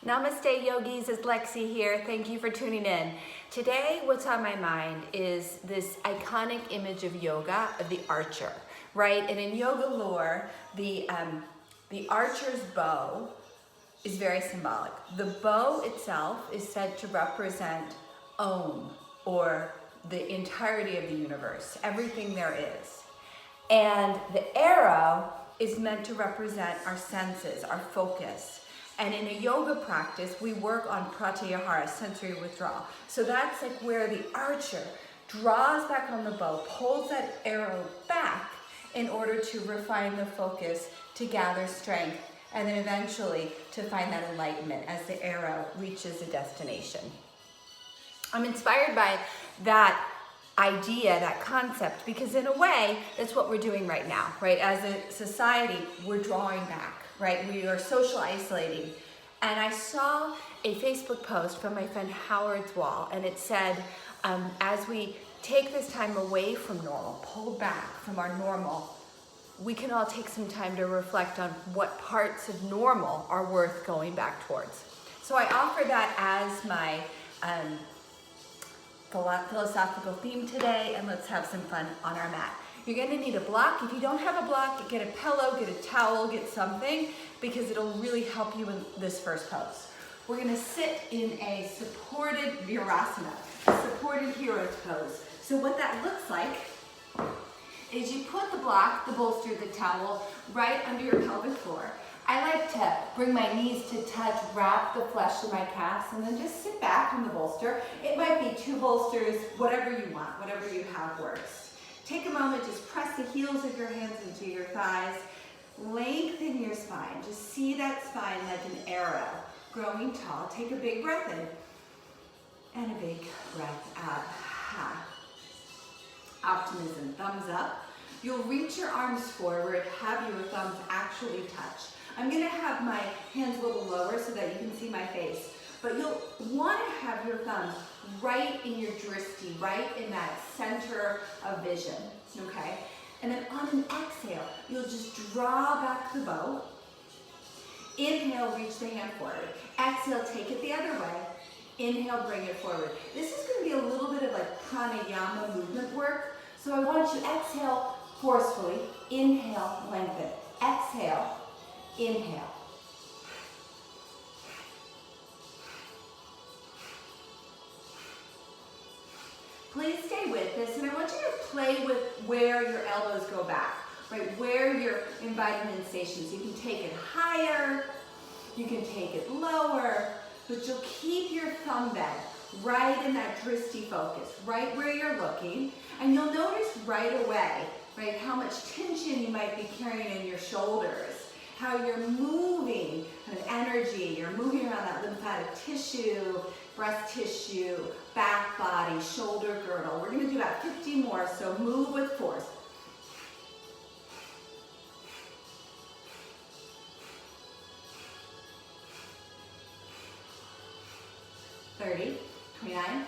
Namaste yogis, it's Lexi here. Thank you for tuning in. Today, what's on my mind is this iconic image of yoga, of the archer, right? And in yoga lore, the archer's bow is very symbolic. The bow itself is said to represent Om, or the entirety of the universe, everything there is. And the arrow is meant to represent our senses, our focus. And in a yoga practice, we work on pratyahara, sensory withdrawal. So that's like where the archer draws back on the bow, pulls that arrow back in order to refine the focus, to gather strength, and then eventually to find that enlightenment as the arrow reaches a destination. I'm inspired by that idea, that concept, because in a way, that's what we're doing right now, right? As a society, we're drawing back, right? We are social isolating. And I saw a Facebook post from my friend Howard's wall, and it said, as we take this time away from normal, pull back from our normal, we can all take some time to reflect on what parts of normal are worth going back towards. So I offer that as my philosophical theme today, and let's have some fun on our mat. You're going to need a block. If you don't have a block, get a pillow, get a towel, get something, because it'll really help you in this first pose. We're going to sit in a supported virasana, a supported hero's pose. So what that looks like is you put the block, the bolster, the towel right under your pelvic floor. I like to bring my knees to touch, wrap the flesh of my calves, and then just sit back in the bolster. It might be two bolsters, whatever you want, whatever you have works. Take a moment, just press the heels of your hands into your thighs. Lengthen your spine. Just see that spine like an arrow growing tall. Take a big breath in and a big breath out. Ha. Optimism, thumbs up. You'll reach your arms forward, have your thumbs actually touch. I'm gonna have my hands a little lower so that you can see my face, but you'll wanna have your thumbs right in your drishti, right in that center of vision, okay? And then on an exhale, you'll just draw back the bow. Inhale, reach the hand forward. Exhale, take it the other way. Inhale, bring it forward. This is gonna be a little bit of like pranayama movement work. So I want you to exhale forcefully. Inhale, lengthen. Exhale, inhale. Please stay with this, and I want you to play with where your elbows go back, right? Where you're inviting sensation. So you can take it higher, you can take it lower, but you'll keep your thumb bend right in that drishti focus, right where you're looking, and you'll notice right away, right, how much tension you might be carrying in your shoulders, how you're moving kind of energy, you're moving around that lymphatic tissue, breast tissue, back body, shoulder girdle. We're gonna do about 50 more, so move with force. (30, 29,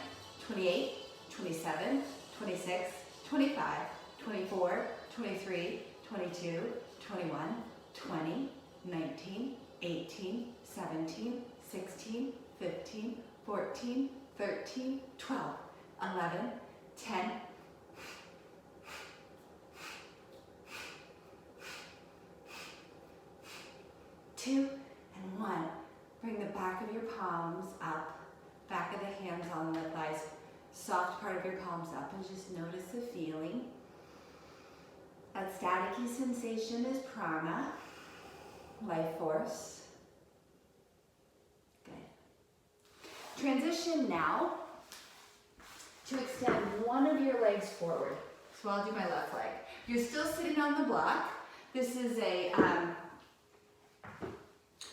28, 27, 26, 25, 24, 23, 22, 21, 20, 19, 18, 17, 16, 15, 14, 13, 12, 11, 10, 2, and 1. Bring the back of your palms up, back of the hands on the thighs, soft part of your palms up, and just notice the feeling. That staticky sensation is prana, life force. Good. Transition now to extend one of your legs forward. So I'll do my left leg. You're still sitting on the block. This is a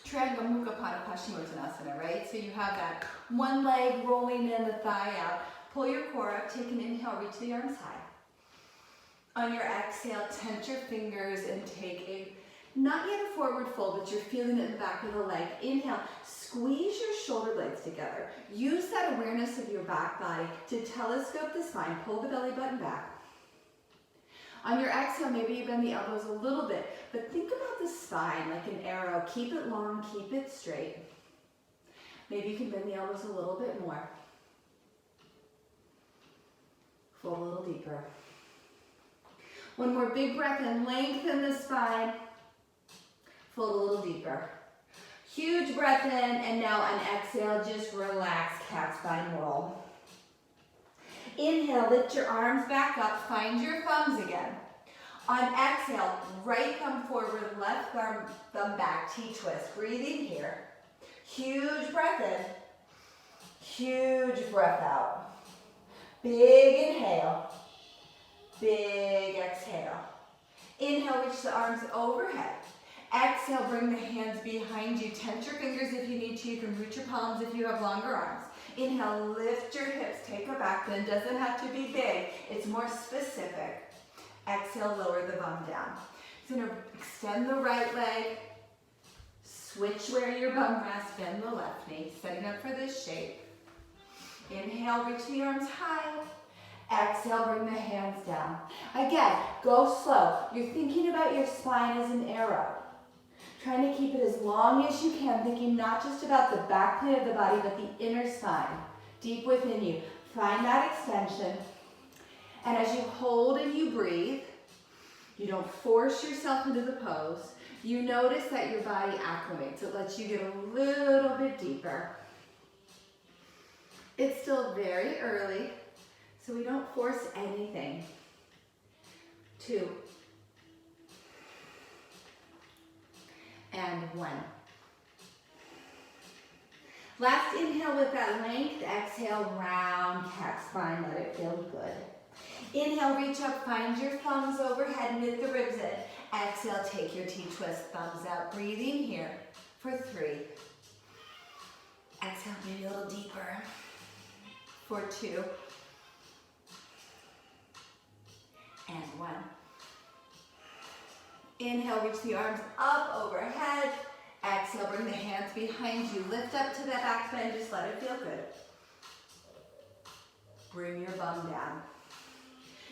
Triangle Mukha Pada Paschimottanasana, right? So you have that one leg rolling in, the thigh out. Pull your core up, take an inhale, reach the arms high. On your exhale, tense your fingers and take a, not yet a forward fold, but you're feeling it in the back of the leg. Inhale, squeeze your shoulder blades together. Use that awareness of your back body to telescope the spine. Pull the belly button back. On your exhale, maybe you bend the elbows a little bit, but think about the spine like an arrow. Keep it long, keep it straight. Maybe you can bend the elbows a little bit more. Fold a little deeper. One more big breath in, lengthen the spine. Fold a little deeper. Huge breath in, and now on exhale, just relax, cat spine roll. Inhale, lift your arms back up, find your thumbs again. On exhale, right thumb forward, left thumb back, T-twist. Breathing here. Huge breath in, huge breath out. Big inhale, big exhale. Inhale, reach the arms overhead. Exhale, bring the hands behind you. Tense your fingers if you need to. You can root your palms if you have longer arms. Inhale, lift your hips. Take a back bend. Doesn't have to be big. It's more specific. Exhale, lower the bum down. So now extend the right leg. Switch where your bum rests. Bend the left knee. Setting up for this shape. Inhale, reach the arms high. Exhale, bring the hands down. Again, go slow. You're thinking about your spine as an arrow. Trying to keep it as long as you can, thinking not just about the back plane of the body, but the inner spine, deep within you. Find that extension. And as you hold and you breathe, you don't force yourself into the pose. You notice that your body acclimates. It lets you get a little bit deeper. It's still very early, so we don't force anything. 2. And 1. Last inhale with that length. Exhale, round cat spine. Let it feel good. Inhale, reach up, find your thumbs overhead, knit the ribs in. Exhale, take your T-twist, thumbs out. Breathing here for 3. Exhale, maybe a little deeper. For 2. And 1. Inhale, reach the arms up overhead. Exhale, bring the hands behind you. Lift up to that back bend, just let it feel good. Bring your bum down.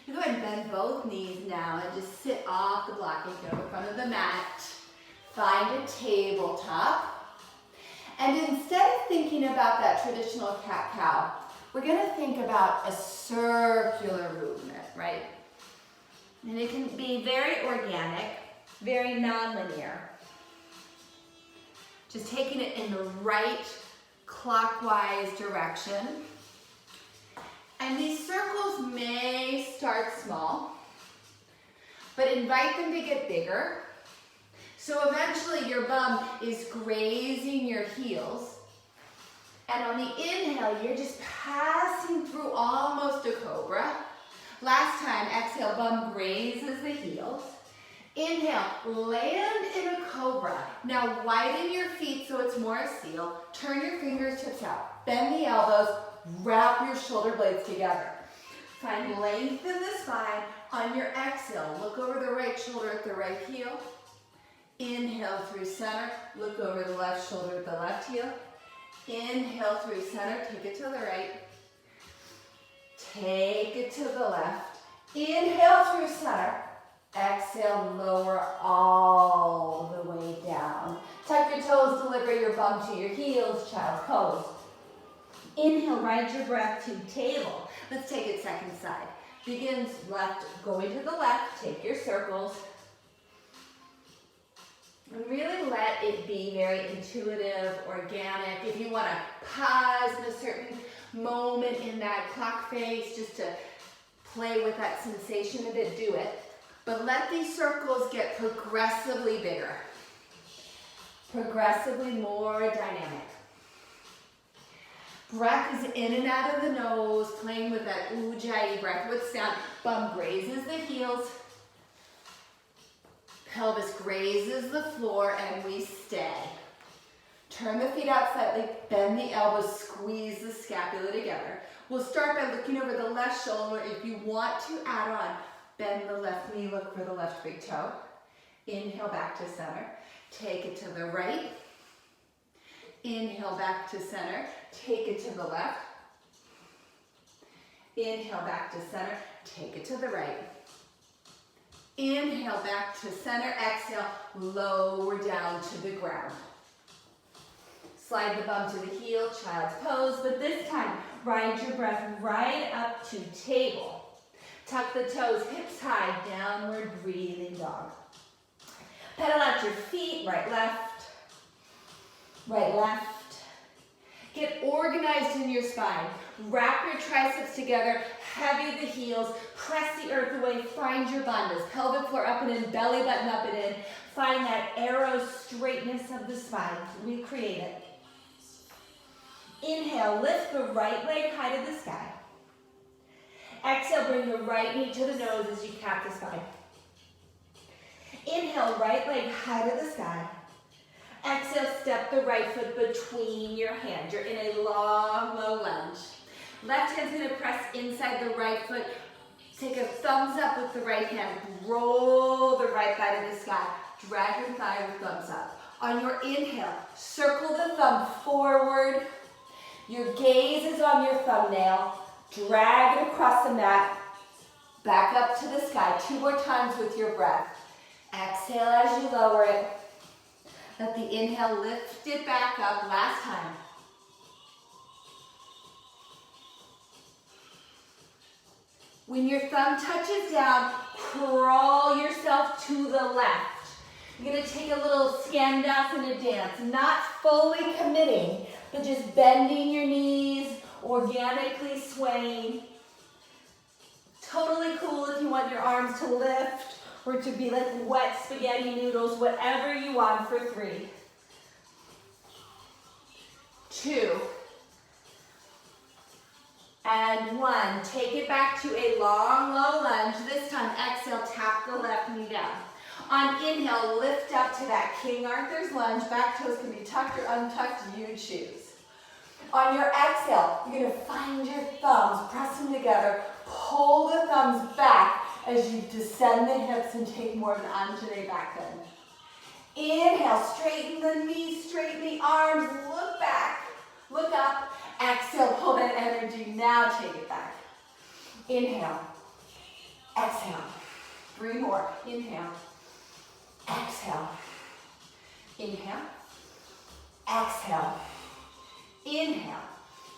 You go ahead and bend both knees now and just sit off the block. You go in front of the mat. Find a tabletop. And instead of thinking about that traditional cat-cow, we're gonna think about a circular movement, right? And it can be very organic, very non-linear. Just taking it in the right clockwise direction. And these circles may start small, but invite them to get bigger. So eventually your bum is grazing your heels. And on the inhale, you're just passing through almost a cobra. Last time, exhale, bum grazes the heels. Inhale, land in a cobra. Now widen your feet so it's more a seal. Turn your fingertips out. Bend the elbows. Wrap your shoulder blades together. Find length in the spine. On your exhale, look over the right shoulder at the right heel. Inhale through center. Look over the left shoulder at the left heel. Inhale through center. Take it to the right. Take it to the left. Inhale through center. Exhale, lower all the way down. Tuck your toes, deliver your bum to your heels, child's pose. Inhale, ride your breath to table. Let's take it second side. Begins left, going to the left, take your circles. And really let it be very intuitive, organic. If you want to pause in a certain moment in that clock face, just to play with that sensation a bit, do it. But let these circles get progressively bigger, progressively more dynamic. Breath is in and out of the nose, playing with that ujjayi breath with sound. Bum grazes the heels, pelvis grazes the floor, and we stay. Turn the feet out slightly, bend the elbows, squeeze the scapula together. We'll start by looking over the left shoulder. If you want to add on, bend the left knee, look for the left big toe. Inhale back to center. Take it to the right. Inhale back to center. Take it to the left. Inhale back to center. Take it to the right. Inhale back to center. Exhale, lower down to the ground. slide the bum to the heel, child's pose, but this time, ride your breath right up to table. Tuck the toes, hips high, downward breathing dog. Pedal out your feet, right, left, right, left. Get organized in your spine. Wrap your triceps together, heavy the heels, press the earth away, find your bandhas. Pelvic floor up and in, belly button up and in. Find that arrow straightness of the spine. Recreate it. Inhale, lift the right leg high to the sky. Exhale, bring the right knee to the nose as you cap the spine. Inhale, right leg high to the sky. Exhale, step the right foot between your hands. You're in a long, low lunge. Left hand's gonna press inside the right foot. Take a thumbs up with the right hand. Roll the right thigh to the sky. Drag your thigh with thumbs up. On your inhale, circle the thumb forward. Your gaze is on your thumbnail. Drag it across the mat. Back up to the sky. 2 more times with your breath. Exhale as you lower it. Let the inhale lift it back up. Last time. When your thumb touches down, crawl yourself to the left. You're going to take a little Skandasana dance, not fully committing, but just bending your knees, organically swaying. Totally cool if you want your arms to lift or to be like wet spaghetti noodles, whatever you want for 3, 2, and 1. Take it back to a long, low lunge. This time, exhale, tap the left knee down. On inhale, lift up to that King Arthur's lunge. Back toes can be tucked or untucked, you choose. On your exhale, you're gonna find your thumbs, press them together, pull the thumbs back as you descend the hips and take more of an Anjali back bend. Inhale, straighten the knees, straighten the arms, look back, look up. Exhale, pull that energy, now take it back. Inhale, exhale, 3 more. Inhale, exhale, inhale, exhale, inhale.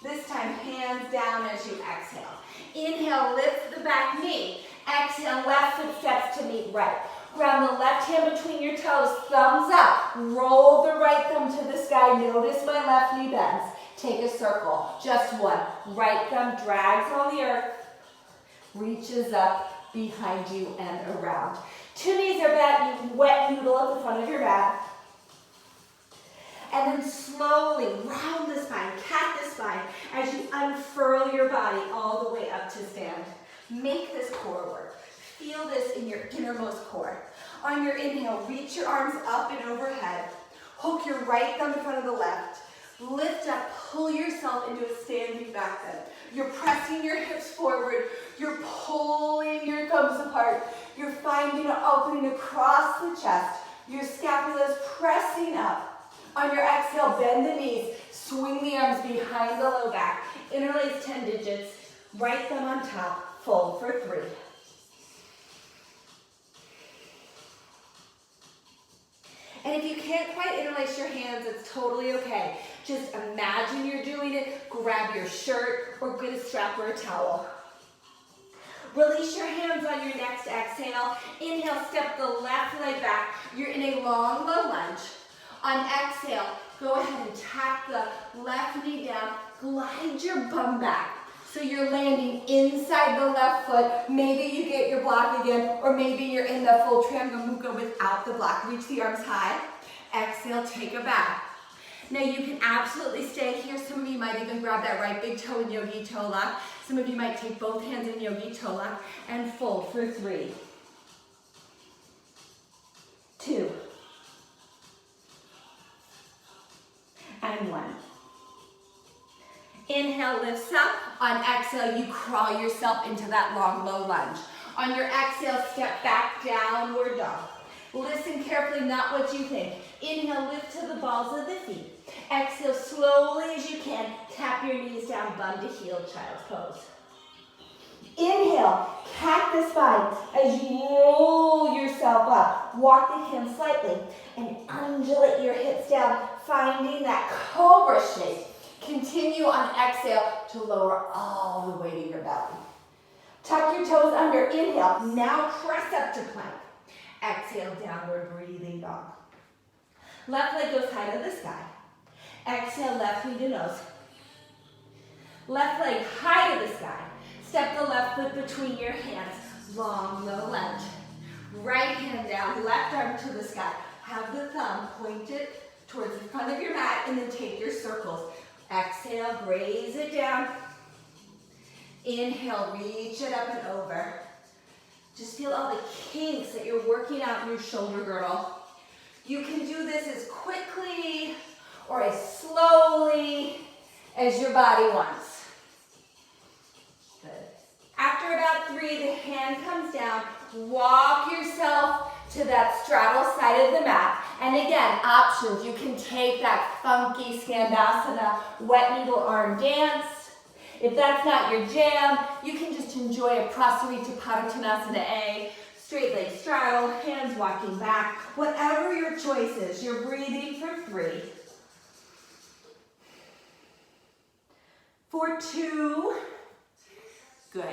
This time, hands down as you exhale. Inhale, lift the back knee. Exhale, left foot steps to meet right. Ground the left hand between your toes, thumbs up. Roll the right thumb to the sky. Notice my left knee bends. Take a circle, just 1. Right thumb drags on the earth, reaches up behind you and around. 2 knees are bent, you wet noodle at the front of your mat. And then slowly round the spine, cat the spine, as you unfurl your body all the way up to stand. Make this core work. Feel this in your innermost core. On your inhale, reach your arms up and overhead. Hook your right thumb in front of the left. Lift up, pull yourself into a standing back bend. You're pressing your hips forward. You're pulling your thumbs apart. You're finding an opening across the chest. Your scapula is pressing up. On your exhale, bend the knees. Swing the arms behind the low back. Interlace 10 digits. Right thumb on top. Fold for 3. And if you can't quite interlace your hands, it's totally okay. Just imagine you're doing it. Grab your shirt or get a strap or a towel. Release your hands on your next exhale. Inhale, step the left leg back. You're in a long, low lunge. On exhale, go ahead and tap the left knee down. Glide your bum back. So you're landing inside the left foot. Maybe you get your block again, or maybe you're in the full Triangle Mukha without the block. Reach the arms high. Exhale, take a bow. Now you can absolutely stay here. Some of you might even grab that right big toe in Yogi Toe Lock. Some of you might take both hands in Yogi Toe Lock and fold for 3, 2, and 1. Inhale, lifts up. On exhale, you crawl yourself into that long, low lunge. On your exhale, step back, downward dog. Listen carefully, not what you think. Inhale, lift to the balls of the feet. Exhale, slowly as you can, tap your knees down, bum to heel, child's pose. Inhale, cactus spine as you roll yourself up. Walk the hands slightly and undulate your hips down, finding that cobra shape. Continue on exhale to lower all the way to your belly. Tuck your toes under. Inhale. Now press up to plank. Exhale, downward breathing dog. Left leg goes high to the sky. Exhale, left knee to nose. Left leg high to the sky. Step the left foot between your hands. Long, low lunge. Right hand down, left arm to the sky. Have the thumb pointed towards the front of your mat and then take your circles. Exhale, raise it down. Inhale, reach it up and over. Just feel all the kinks that you're working out in your shoulder girdle. You can do this as quickly or as slowly as your body wants. Good. After about 3, the hand comes down. Walk yourself to that straddle side of the mat. And again, options. You can take that funky Skandasana wet needle arm dance. If that's not your jam, you can just enjoy a Prasarita Padottanasana A. Straight leg straddle, hands walking back. Whatever your choice is, you're breathing for 3. For 2. Good.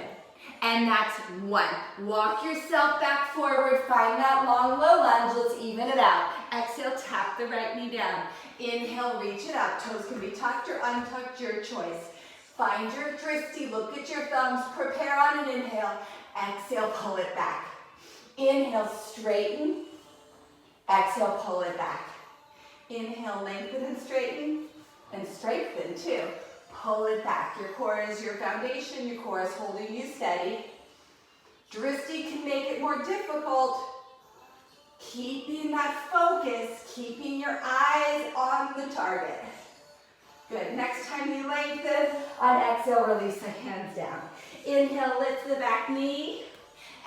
And that's 1. Walk yourself back forward. Find that long, low lunge. Let's even it out. Exhale, tap the right knee down. Inhale, reach it up. Toes can be tucked or untucked, your choice. Find your drishti. Look at your thumbs. Prepare on an inhale. Exhale, pull it back. Inhale, straighten. Exhale, pull it back. Inhale, lengthen and straighten. And strengthen too. Pull it back. Your core is your foundation. Your core is holding you steady. Drishti can make it more difficult. Keeping that focus, keeping your eyes on the target. Good. Next time you lengthen, on exhale, release the hands down. Inhale, lift the back knee.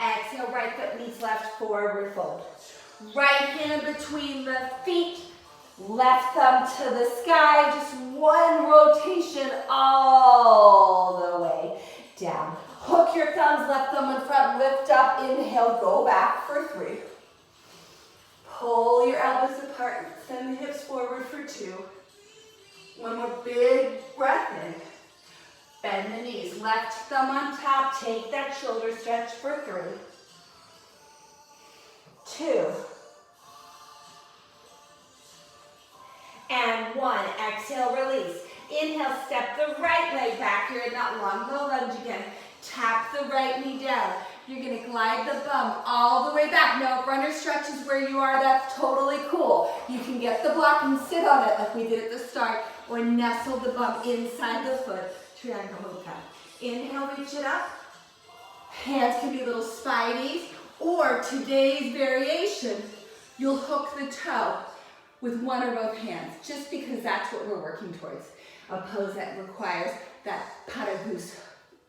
Exhale, right foot meets left, forward fold. Right hand between the feet. Left thumb to the sky, just 1 rotation all the way down. Hook your thumbs, left thumb in front, lift up, inhale, go back for 3. Pull your elbows apart, send the hips forward for 2. 1 more big breath in. Bend the knees, left thumb on top, take that shoulder stretch for 3. 2. And 1. Exhale, release. Inhale, step the right leg back. You're in that long, low lunge again. Tap the right knee down. You're going to glide the bum all the way back. Now, if runner stretch is where you are, that's totally cool. You can get the block and sit on it like we did at the start, or nestle the bum inside the foot. Triangle Mukha. Inhale, reach it up. Hands can be little spideys, or today's variation, you'll hook the toe with 1 or both hands, just because that's what we're working towards. A pose that requires that Pada Goose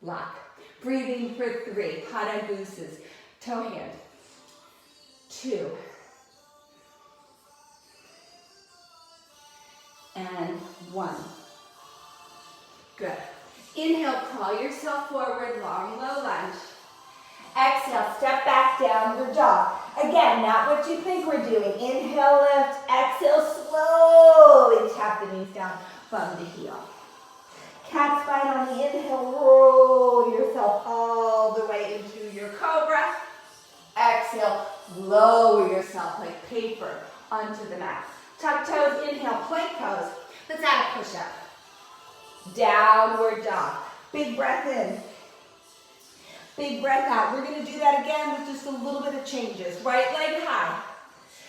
lock. Breathing for 3, Pada Gooses, toe hand. 2. And 1. Good. Inhale, crawl yourself forward, long, low lunge. Exhale, step back, downward dog. Again, not what you think we're doing. Inhale, lift. Exhale, slowly tap the knees down, bum to heel. Cat spine on the inhale, roll yourself all the way into your cobra. Exhale, lower yourself like paper onto the mat. Tuck toes, inhale, plank pose. Let's add a push-up. Downward dog. Big breath in. Big breath out. We're going to do that again with just a little bit of changes. Right leg high.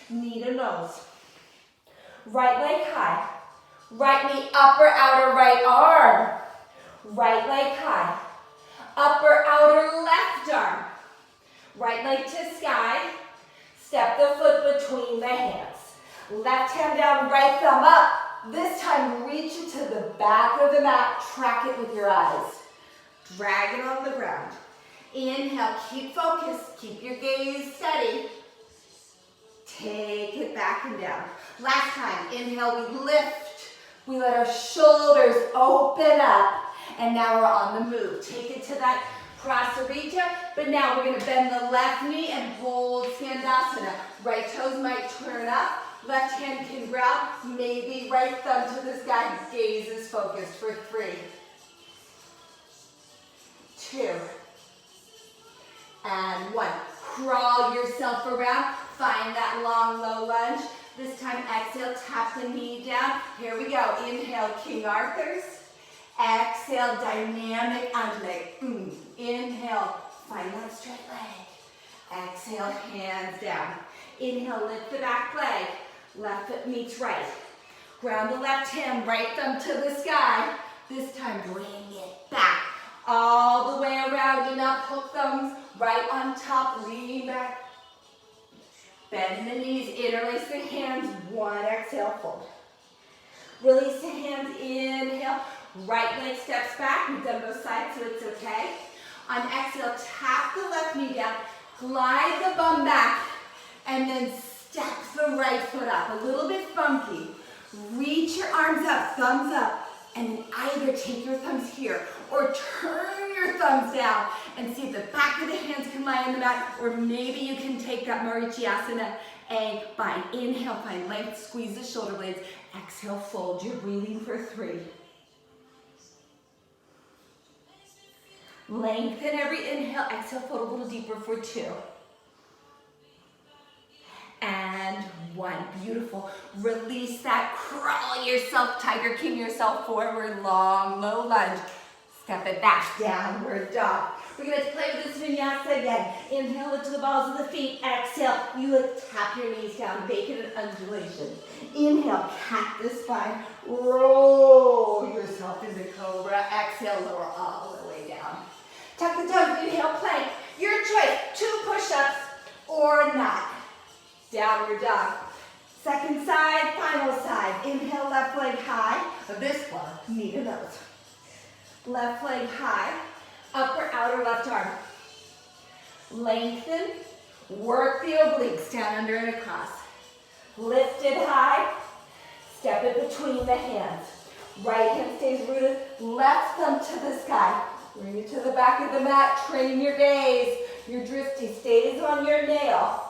Knee to nose. Right leg high. Right knee, upper, outer right arm. Right leg high. Upper, outer left arm. Right leg to sky. Step the foot between the hands. Left hand down, right thumb up. This time, reach it to the back of the mat. Track it with your eyes. Drag it on the ground. Inhale, keep focused. Keep your gaze steady. Take it back and down. Last time, inhale, we lift. We let our shoulders open up. And now we're on the move. Take it to that Prasarita, but now we're gonna bend the left knee and hold Skandasana. Right toes might turn up, left hand can grab, maybe right thumb to the sky, gaze is focused for 3, 2, and 1. Crawl yourself around, find that long, low lunge. This time, exhale, tap the knee down. Here we go. Inhale, King Arthur's. Exhale, dynamic undulate. Inhale, find that straight leg. Exhale, hands down. Inhale, lift the back leg. Left foot meets right. Ground the left hand, right thumb to the sky. This time, bring it back. All the way around and up, hook thumbs right on top, lean back. Bend the knees, interlace the hands, 1, exhale, fold. Release the hands, inhale, right leg steps back. We've done both sides, so it's okay. On exhale, tap the left knee down, glide the bum back, and then step the right foot up. A little bit funky. Reach your arms up, thumbs up, and either take your thumbs here or turn your thumbs down and see if the back of the hands can lie on the mat, or maybe you can take that Marichyasana A bind. Inhale, find length, squeeze the shoulder blades. Exhale, fold. You're breathing for 3. Lengthen every inhale. Exhale, fold a little deeper for 2. And 1. Beautiful. Release that. Crawl yourself, Tiger King yourself forward. Long, low lunge. Step it back. Downward dog. We're going to play with this vinyasa again. Inhale, lift to the balls of the feet. Exhale, you lift, tap your knees down. Make it an undulation. Inhale, cactus spine. Roll yourself into cobra. Exhale, lower all the way down. Tuck the toes. Inhale, plank. Your choice. 2 push-ups or not. Downward dog. Second side, final side. Inhale, left leg high. This one, knee to nose. Left leg high. Upper, outer left arm. Lengthen. Work the obliques down, under, and across. Lift it high. Step it between the hands. Right hand stays rooted. Left thumb to the sky. Bring it to the back of the mat. Train your gaze. Your drifty stays on your nail.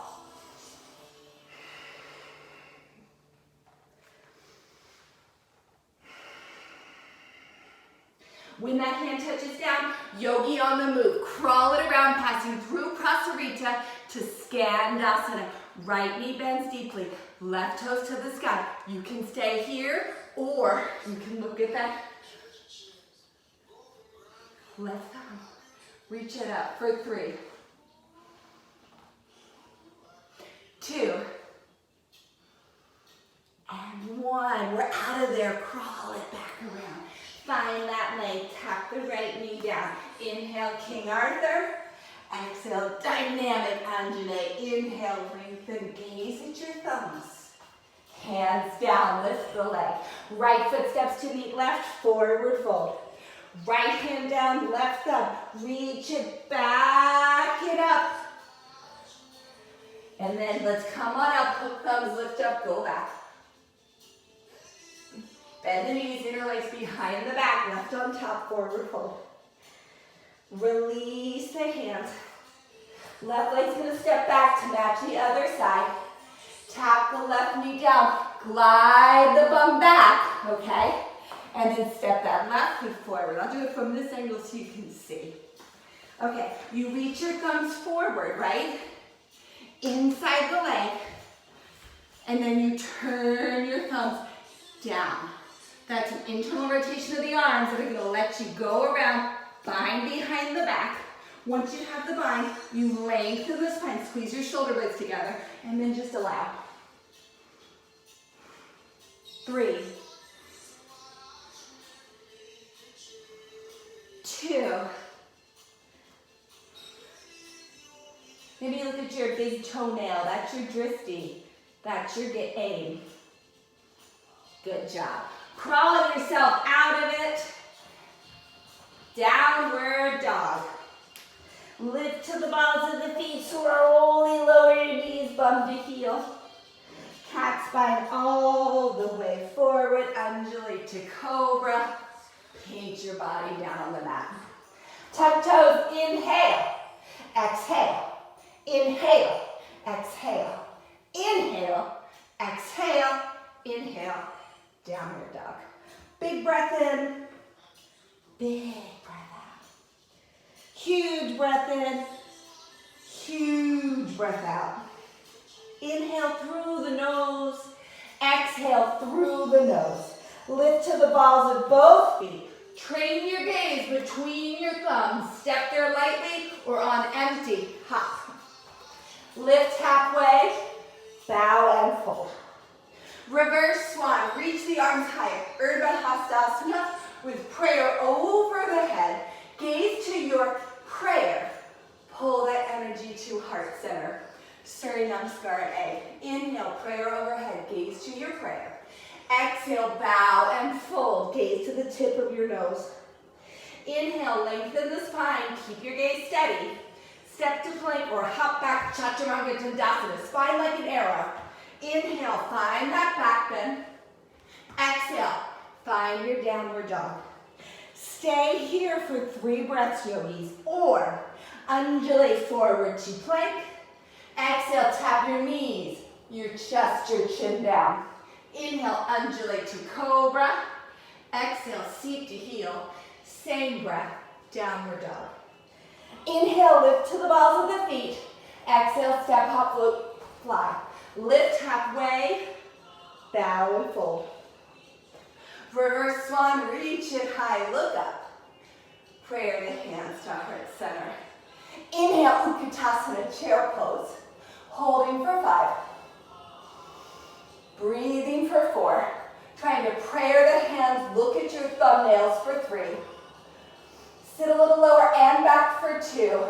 When that hand touches down, yogi on the move. Crawl it around, passing through Prasarita to Skandasana. Right knee bends deeply, left toes to the sky. You can stay here, or you can look at that left thumb. Reach it up for 3, 2, and 1. We're out of there. Crawl it back around. Find that leg, tap the right knee down. Inhale, King Arthur. Exhale, dynamic undulate. Inhale, lengthen, gaze at your thumbs. Hands down, lift the leg. Right foot steps to meet left, forward fold. Right hand down, left thumb. Reach it, back it up. And then let's come on up, hook thumbs, lift up, go back. Bend the knees, interlace behind the back, left on top, forward fold. Release the hands. Left leg's gonna step back to match the other side. Tap the left knee down, glide the bum back, okay? And then step that left foot forward. I'll do it from this angle so you can see. Okay, you reach your thumbs forward, right? Inside the leg. And then you turn your thumbs down. That's an internal rotation of the arms that are gonna let you go around, bind behind the back. Once you have the bind, you lengthen the spine, squeeze your shoulder blades together, and then just allow. 3, 2. Maybe look at your big toenail. That's your drifty. That's your aim. Good job. Crawl yourself out of it. Downward dog. Lift to the balls of the feet, slowly lower your knees, bum to heel. Cat spine all the way forward, undulate to cobra. Paint your body down on the mat. Tuck toes, inhale, exhale, inhale, exhale, inhale, exhale, inhale, downward dog. Big breath in, big breath out. Huge breath in, huge breath out. Inhale through the nose, exhale through the nose. Lift to the balls of both feet. Train your gaze between your thumbs. Step there lightly or on empty. Hop. Lift halfway, bow and fold. Reverse swan. Reach the arms higher. Urdhva Hastasana with prayer over the head. Gaze to your prayer. Pull that energy to heart center. Surya Namaskar A. Inhale, prayer overhead. Gaze to your prayer. Exhale, bow and fold. Gaze to the tip of your nose. Inhale, lengthen the spine. Keep your gaze steady. Step to plank or hop back, Chaturanga Dandasana. Spine like an arrow. Inhale, find that back bend. Exhale, find your downward dog. Stay here for 3 breaths, yogis, or undulate forward to plank. Exhale, tap your knees, your chest, your chin down. Inhale, undulate to cobra. Exhale, seat to heel. Same breath, downward dog. Inhale, lift to the balls of the feet. Exhale, step, hop, float, fly. Lift halfway, bow and fold. Reverse swan, reach it high, look up. Prayer the hands to heart center. Inhale, Utkatasana, chair pose. Holding for 5. Breathing for 4. Trying to prayer the hands, look at your thumbnails for 3. Sit a little lower and back for 2.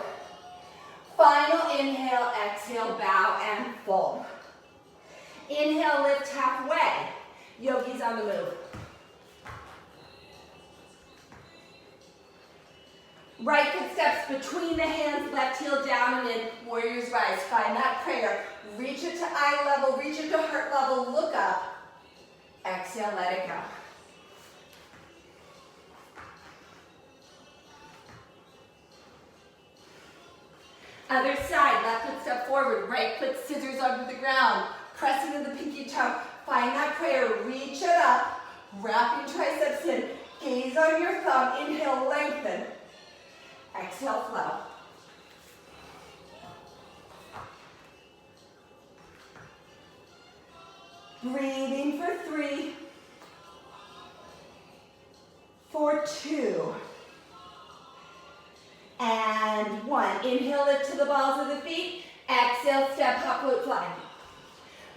Final inhale, exhale, bow and fold. Inhale, lift halfway. Yogis on the move. Right foot steps between the hands, left heel down and in, warrior's rise. Find that prayer. Reach it to eye level, reach it to heart level, look up. Exhale, let it go. Other side, left foot step forward, right foot scissors onto the ground. Press into the pinky toe. Find that prayer, reach it up. Wrap your triceps in. Gaze on your thumb, inhale, lengthen. Exhale, flow. Breathing for 3, for 2, and 1. Inhale, lift to the balls of the feet. Exhale, step, hop, float, fly.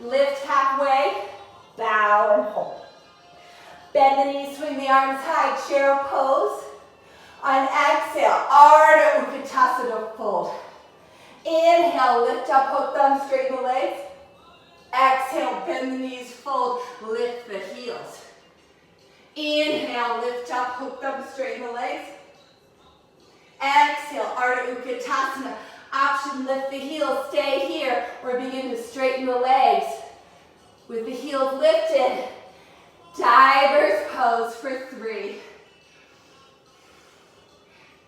Lift halfway, bow and hold. Bend the knees, swing the arms high, chair pose. On exhale, Ardha Utkatasana, fold. Inhale, lift up, hook thumbs, straighten the legs. Exhale, bend the knees, fold, lift the heels. Inhale, lift up, hook thumbs, straighten the legs. Exhale, Ardha Utkatasana. Option, lift the heels, stay here, or begin to straighten the legs. With the heels lifted, diver's pose for 3.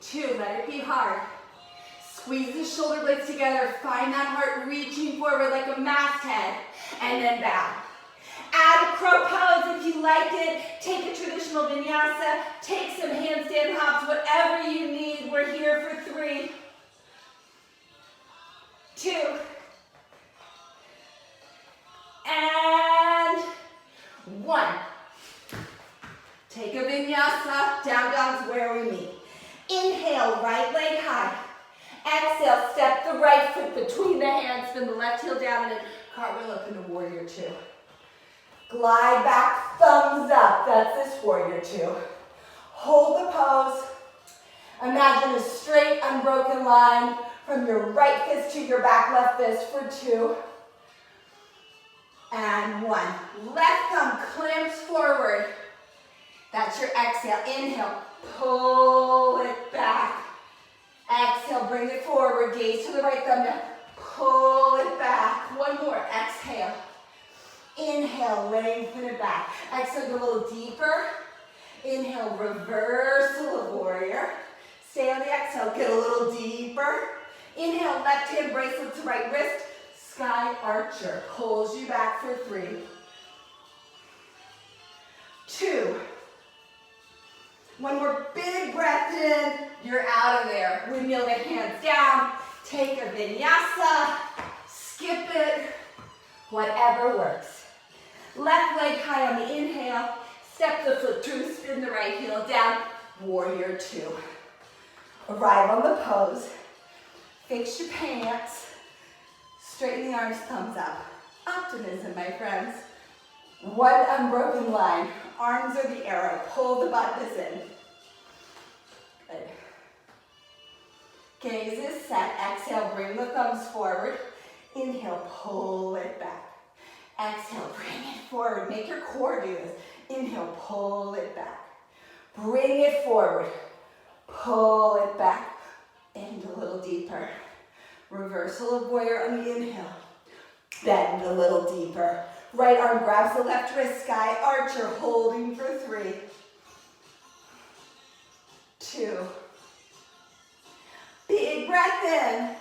2, let it be hard. Squeeze the shoulder blades together. Find that heart reaching forward like a masthead. And then bow. Add a crow pose if you like it. Take a traditional vinyasa. Take some handstand hops. Whatever you need. We're here for 3, 2, and 1. Take a vinyasa. Down dog's where we meet. Inhale, right leg high. Exhale, step the right foot between the hands, spin the left heel down and then cartwheel up into warrior 2. Glide back, thumbs up, that's this warrior 2. Hold the pose. Imagine a straight, unbroken line from your right fist to your back left fist for 2. And 1. Left thumb clamps forward. That's your exhale. Inhale, pull it back. Exhale, bring it forward. Gaze to the right thumb down. Pull it back. 1 more. Exhale. Inhale, lengthen it back. Exhale, go a little deeper. Inhale, reversal of warrior. Stay on the exhale, get a little deeper. Inhale, left hand bracelet to right wrist. Sky archer, pulls you back for 3, 2. One more big breath in, you're out of there. Windmill the hands down, take a vinyasa, skip it, whatever works. Left leg high on the inhale, step the foot through, spin the right heel down, warrior 2. Arrive on the pose, fix your pants, straighten the arms, thumbs up. Optimism, my friends. One unbroken line. Arms are the arrow. Pull the buttocks in. Good. Gaze is set. Exhale, bring the thumbs forward. Inhale, pull it back. Exhale, bring it forward. Make your core do this. Inhale, pull it back. Bring it forward. Pull it back. Bend a little deeper. Reversal of warrior on the inhale. Bend a little deeper. Right arm grabs the left wrist, sky archer, holding for 3, 2. Big breath in.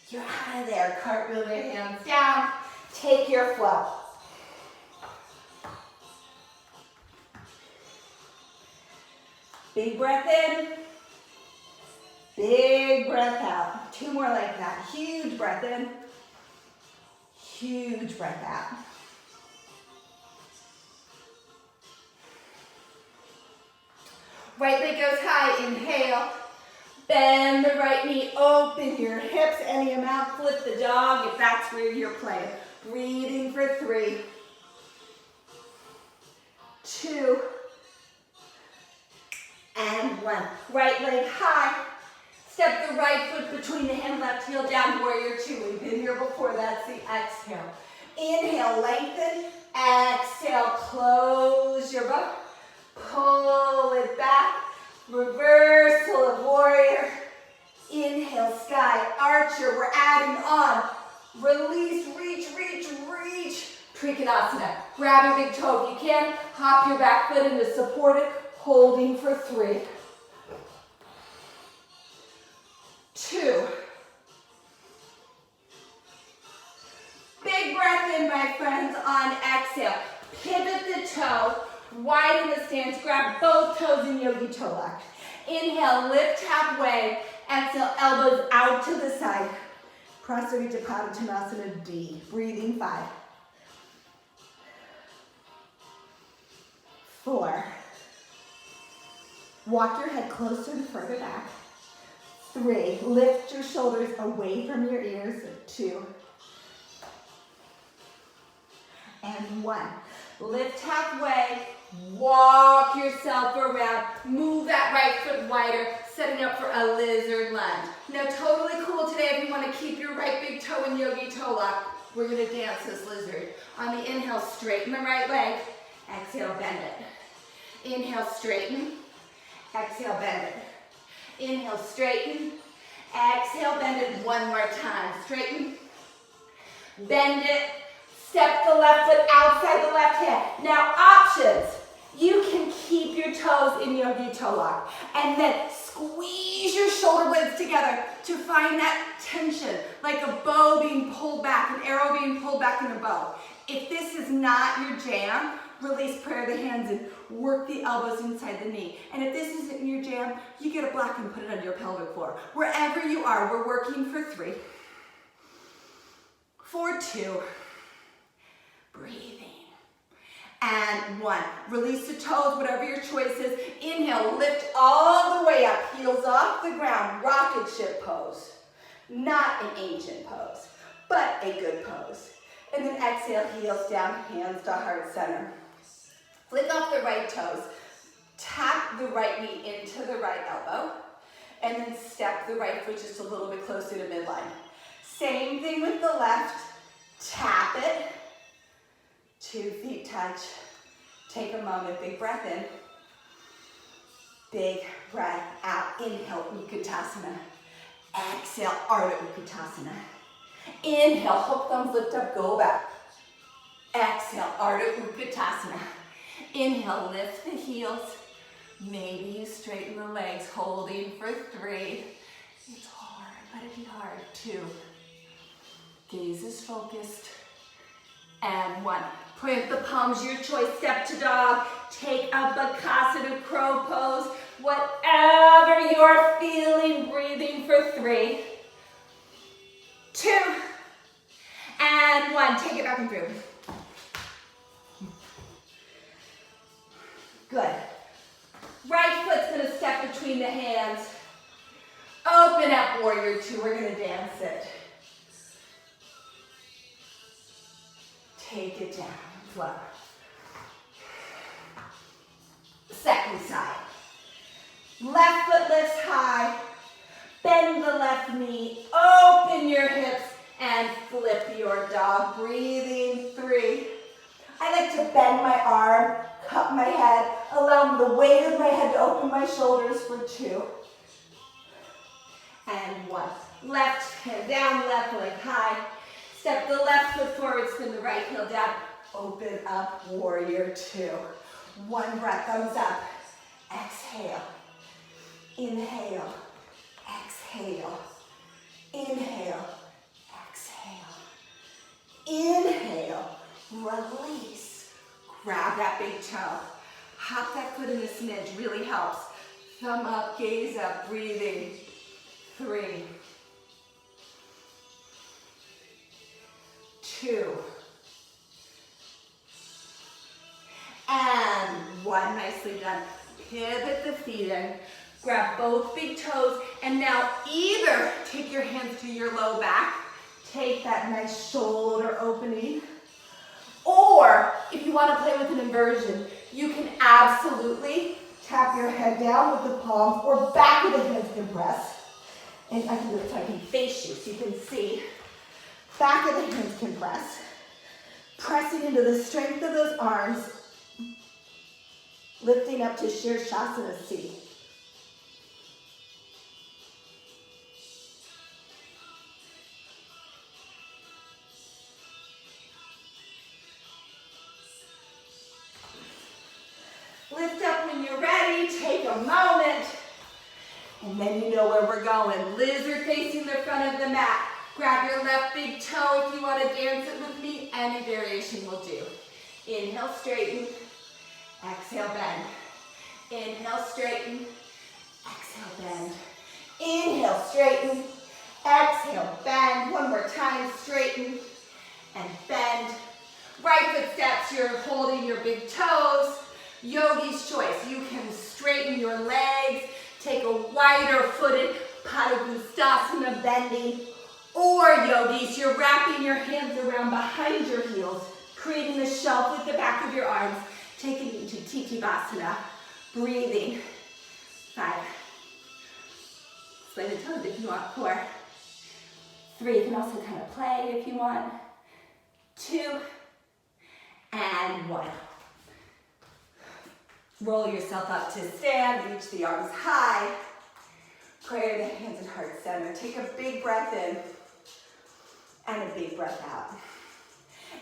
You're out of there. Cartwheel your hands down. Take your flow. Big breath in. Big breath out. 2 more like that. Huge breath in. Huge breath out. Right leg goes high, inhale. Bend the right knee, open your hips any amount, flip the dog if that's where you're playing. Breathing for 3, 2, and 1. Right leg high. Step the right foot between the hand, left heel down, warrior 2. We've been here before, that's the exhale. Inhale, lengthen. Exhale, close your book. Pull it back. Reversal of warrior. Inhale, sky archer. We're adding on. Release, reach, reach, reach. Trikonasana. Grab your big toe if you can. Hop your back foot into supported. Holding for 3, 2. Big breath in, my friends, on exhale. Pivot the toe, widen the stance, grab both toes in yogi toe lock. Inhale, lift halfway. Exhale, elbows out to the side. Prasarita Padottanasana D. Breathing 5, 4. Walk your head closer and further back. 3, lift your shoulders away from your ears. 2, and 1. Lift halfway, walk yourself around, move that right foot wider, setting up for a lizard lunge. Now totally cool today if you want to keep your right big toe in yogi toe lock. We're going to dance this lizard. On the inhale, straighten the right leg. Exhale, bend it. Inhale, straighten. Exhale, bend it. Inhale, straighten. Exhale, bend it 1 more time. Straighten. Bend it. Step the left foot outside the left hand. Now options. You can keep your toes in yogi toe lock and then squeeze your shoulder blades together to find that tension, like a bow being pulled back, an arrow being pulled back in a bow. If this is not your jam, release prayer the hands and work the elbows inside the knee. And if this isn't your jam, you get a block and put it on your pelvic floor. Wherever you are, we're working for 3, for 2, breathing, and 1. Release the toes, whatever your choice is. Inhale, lift all the way up, heels off the ground, rocket ship pose. Not an ancient pose, but a good pose. And then exhale, heels down, hands to heart center. Flick off the right toes, tap the right knee into the right elbow, and then step the right foot just a little bit closer to midline. Same thing with the left, tap it, 2 feet touch. Take a moment, big breath in, big breath out. Inhale, Utkatasana. Exhale, Ardha Utkatasana. Inhale, hook thumbs, lift up, go back. Exhale, Ardha Utkatasana. Inhale, lift the heels, Maybe you straighten the legs, holding for 3. It's hard, let it be hard. 2. Gaze is focused. And 1. Plant the palms, your choice, step to dog. Take up Bakasana crow pose. Whatever you're feeling, breathing for 3, 2, and 1. Take it back and through. Good. Right foot's gonna step between the hands. Open up, warrior 2. We're gonna dance it. Take it down, flow. Second side. Left foot lifts high. Bend the left knee. Open your hips and flip your dog. Breathing 3. I like to bend my arm, cup my head, allow the weight of my head to open my shoulders for 2. And 1. Left hand down, left leg high. Step the left foot forward, spin the right heel down. Open up, warrior 2. 1 breath, thumbs up. Exhale. Inhale. Exhale. Inhale. Exhale. Inhale. Release. Grab that big toe. Hop that foot in a smidge, really helps. Thumb up, gaze up, breathing. 3, 2, and 1. Nicely done. Pivot the feet in. Grab both big toes, and now either take your hands to your low back, take that nice shoulder opening, or if you want to play with an inversion, you can absolutely tap your head down with the palms or back of the hands can press. And I can do it so I can face you so you can see. Back of the hands can press. Pressing into the strength of those arms. Lifting up to Shirshasana C. Lift up when you're ready. Take a moment. And then you know where we're going. Lizard facing the front of the mat. Grab your left big toe if you want to dance it with me. Any variation will do. Inhale, straighten. Exhale, bend. Inhale, straighten. Exhale, bend. Inhale, straighten. Exhale, bend. One more time, straighten and bend. Right foot steps, you're holding your big toes. Yogi's choice. You can straighten your legs. Take a wider footed Padangusthasana bending. Or yogis, you're wrapping your hands around behind your heels, creating a shelf with the back of your arms. Take it into Titivasana. Breathing. 5. Sway the toes if you want. 4. 3. You can also kind of play if you want. 2. And 1. Roll yourself up to stand, reach the arms high. Prayer the hands at heart center. Take a big breath in and a big breath out.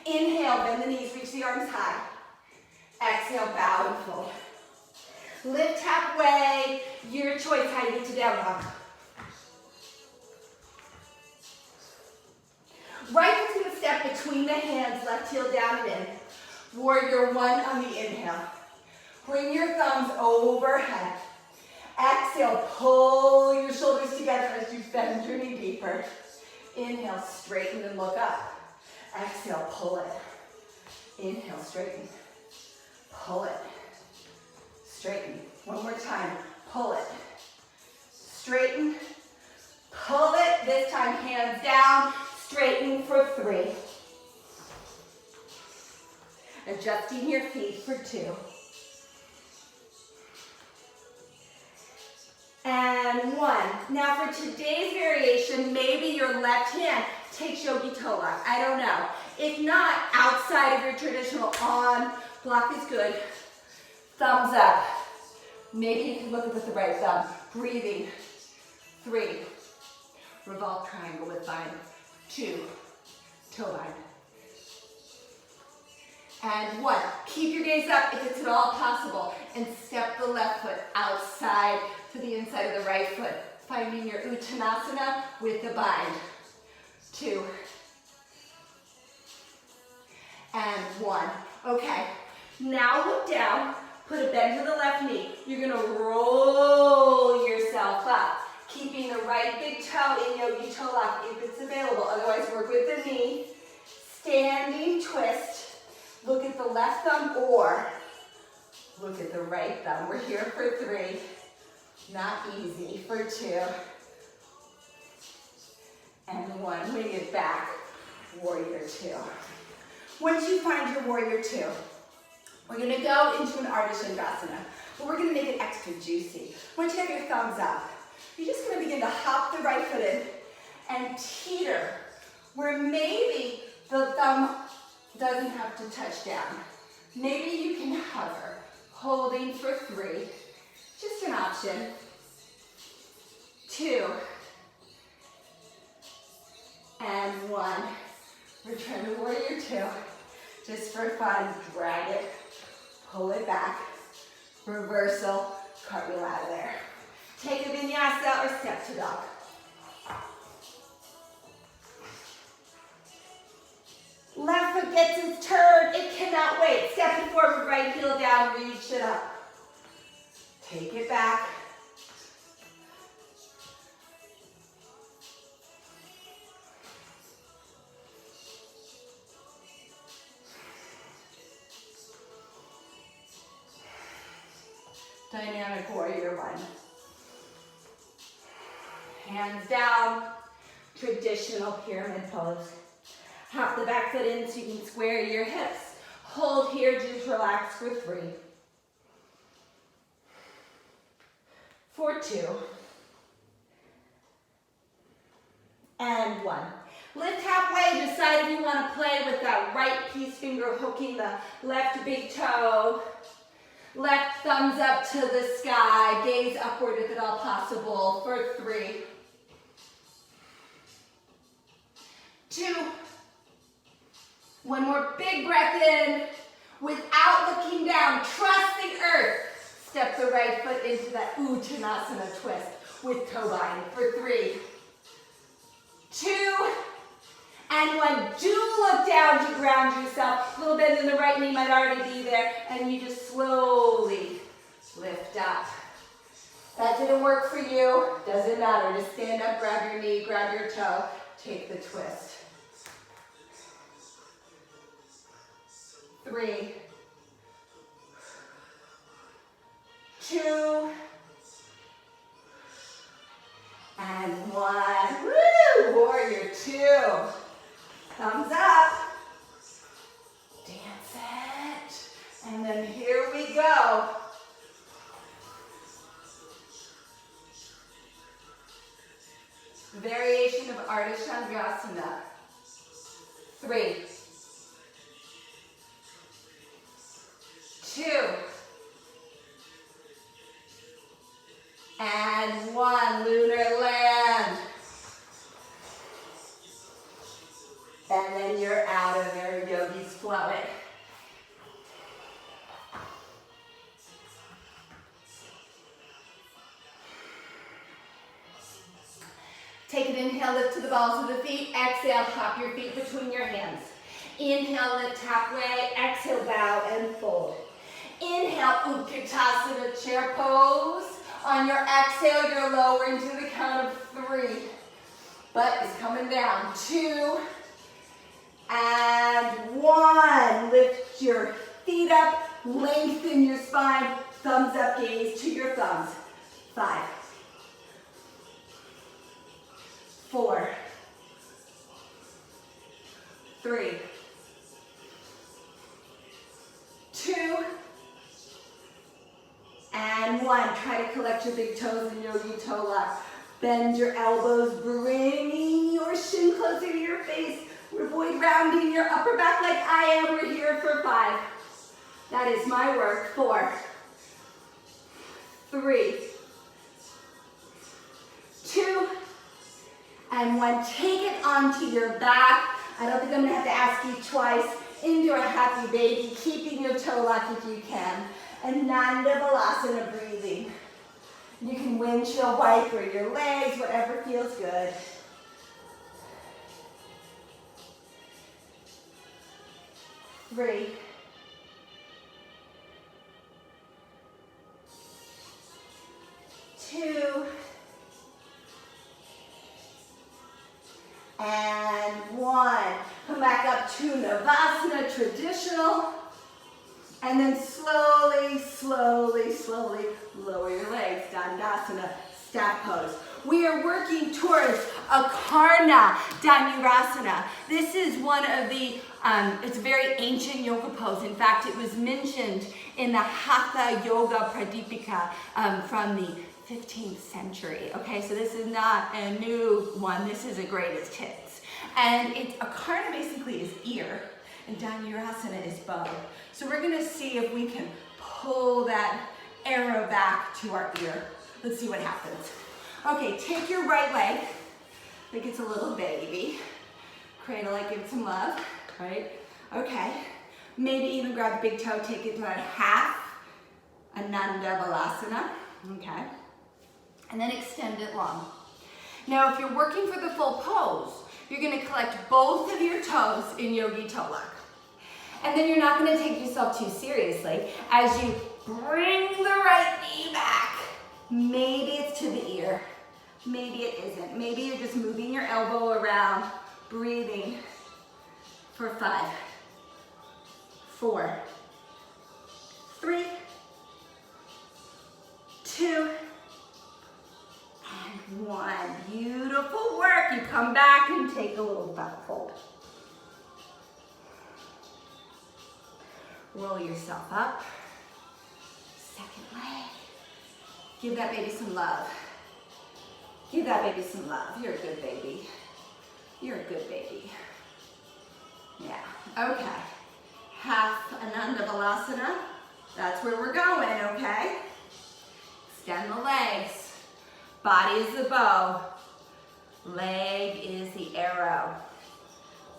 Inhale, bend the knees, reach the arms high. Exhale, bow and fold. Lift halfway, your choice how you get to down dog. Right foot's gonna step between the hands, left heel down and in. Warrior 1 on the inhale. Bring your thumbs overhead. Exhale, pull your shoulders together as you bend your knee deeper. Inhale, straighten and look up. Exhale, pull it. Inhale, straighten. Pull it. Straighten. One more time. Pull it. Straighten. Pull it. This time, hands down. Straighten for 3. Adjusting your feet for 2. And 1. Now for today's variation, maybe your left hand takes Yogi Toe Lock. I don't know. If not, outside of your traditional on, block is good. Thumbs up. Maybe you can look up with the right thumb. Breathing. 3. Revolve triangle with bind. 2. Toe bind. And 1. Keep your gaze up if it's at all possible. And step the left foot outside to the inside of the right foot. Finding your Uttanasana with the bind. 2. And 1. Okay. Now look down. Put a bend to the left knee. You're going to roll yourself up. Keeping the right big toe in yogi toe lock if it's available. Otherwise, work with the knee. Standing twist. Look at the left thumb or look at the right thumb. We're here for 3. Not easy. For 2. And 1. Wing it back. Warrior 2. Once you find your warrior 2, we're going to go into an Ardha Chandrasana, but we're going to make it extra juicy. Once you have your thumbs up, you're just going to begin to hop the right foot in and teeter, where maybe the thumb doesn't have to touch down. Maybe you can hover, holding for 3. Just an option. 2. And 1. Return to warrior 2. Just for fun, drag it, pull it back, reversal, cartwheel out of there. Take a vinyasa or step to dog. Left foot gets its turn, it cannot wait. Stepping forward, right heel down, reach it up. Take it back. Dynamic warrior 1. Hands down, traditional pyramid pose. Hop the back foot in so you can square your hips. Hold here, just relax for 3. For 2. And 1. Lift halfway, decide if you want to play with that right peace finger hooking the left big toe. Left thumbs up to the sky, gaze upward if at all possible, for 3. 2. 1 more big breath in, without looking down, trust the earth. Step the right foot into that Uttanasana twist with toe bind for 3. 2. And 1, do look down to ground yourself. A little bend in the right knee might already be there. And you just slowly lift up. That didn't work for you. Doesn't matter. Just stand up, grab your knee, grab your toe. Take the twist. 3. 2. And 1. Woo! Warrior 2. Thumbs up. Dance it. And then here we go. Variation of Ardha Chandrasana. 3. 2. And 1. Lunar land. And then you're out of there, yogis, flow it. Take an inhale, lift to the balls of the feet. Exhale, hop your feet between your hands. Inhale, lift halfway. Exhale, bow and fold. Inhale, Utkatasana, chair pose. On your exhale, you're lowering to the count of 3. Butt is coming down. 2. And 1. Lift your feet up, lengthen your spine, thumbs up, gaze to your thumbs. 5. 4. 3. 2. And 1. Try to collect your big toes in yogi toe lock. Bend your elbows, bringing your shin closer to your face. Avoid rounding your upper back like I am. We're here for 5. That is my work. 4. 3. 2. And 1. Take it onto your back. I don't think I'm going to have to ask you twice. into a happy baby, keeping your toe lock if you can. Ananda Balasana breathing. You can windshield wiper your legs, whatever feels good. Three. Two. And one. Come back up to Navasana, traditional. And then slowly, slowly, slowly lower your legs. Dandasana, staff pose. We are working towards Arkana Dhanurasana. This is one of the, it's a very ancient yoga pose. In fact, it was mentioned in the Hatha Yoga Pradipika from the 15th century. Okay, so this is not a new one. This is a greatest hits. And Arkana basically is ear, and Dhanurasana is bow. So we're gonna see if we can pull that arrow back to our ear. Let's see what happens. Okay, take your right leg, like it's a little baby. Cradle it, give it some love, right? Okay, maybe even grab the big toe, take it to a half, Ananda Balasana, okay? And then extend it long. Now, if you're working for the full pose, you're gonna collect both of your toes in Yogi Toe Lock. And then you're not gonna take yourself too seriously as you bring the right knee back. Maybe it's to the ear, maybe it isn't. Maybe you're just moving your elbow around, breathing for 5, 4, 3, 2, and 1. Beautiful work. You come back and take a little back fold. Roll yourself up. Second leg. Give that baby some love. Give that baby some love. You're a good baby. You're a good baby. Yeah, okay. Half Ananda Balasana. That's where we're going, okay? Extend the legs. Body is the bow. Leg is the arrow.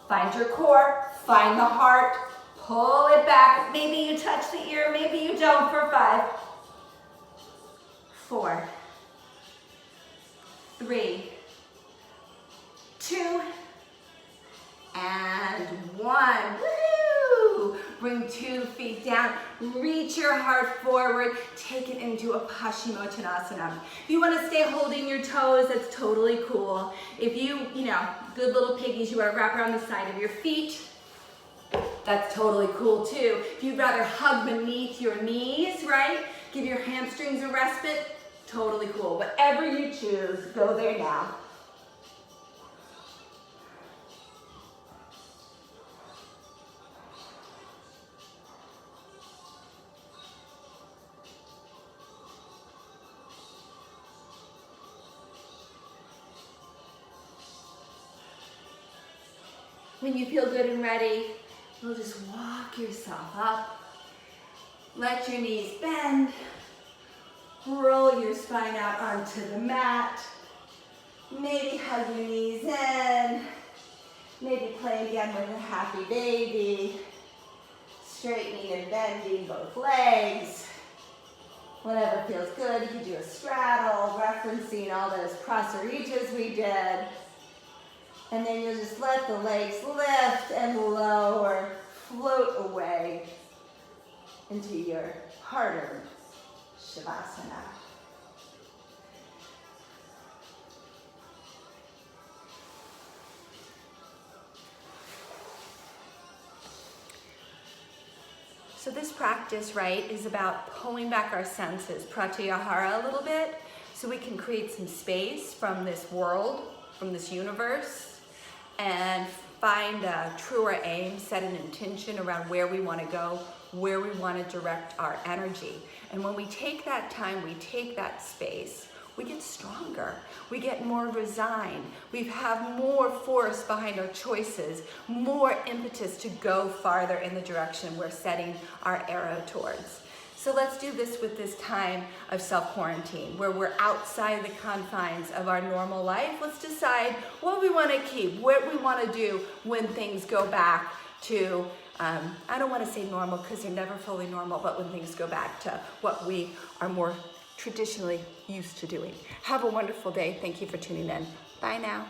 Find your core, find the heart, pull it back. Maybe you touch the ear, maybe you don't for 5, 4, 3, 2, and 1. Woo! Bring 2 feet down, reach your heart forward, take it into a Paschimottanasana. If you want to stay holding your toes, that's totally cool. If you good little piggies, you want to wrap around the side of your feet, that's totally cool too. If you'd rather hug beneath your knees, right? Give your hamstrings a respite, totally cool. Whatever you choose, go there now. When you feel good and ready, you'll just walk yourself up. Let your knees bend. Roll your spine out onto the mat. Maybe hug your knees in. Maybe play again with a happy baby. Straightening and bending both legs. Whatever feels good. You can do a straddle, referencing all those prasaritas we did. And then you'll just let the legs lift and lower, float away into your harder Shavasana. So this practice, right, is about pulling back our senses, pratyahara, a little bit, so we can create some space from this world, from this universe, and find a truer aim, set an intention around where we want to go, where we want to direct our energy. And when we take that time, we take that space, we get stronger, we get more resigned, we have more force behind our choices, more impetus to go farther in the direction we're setting our arrow towards. So let's do this with this time of self-quarantine, where we're outside the confines of our normal life. Let's decide what we want to keep, what we want to do when things go back to I don't want to say normal because they're never fully normal, but when things go back to what we are more traditionally used to doing. Have a wonderful day. Thank you for tuning in. Bye now.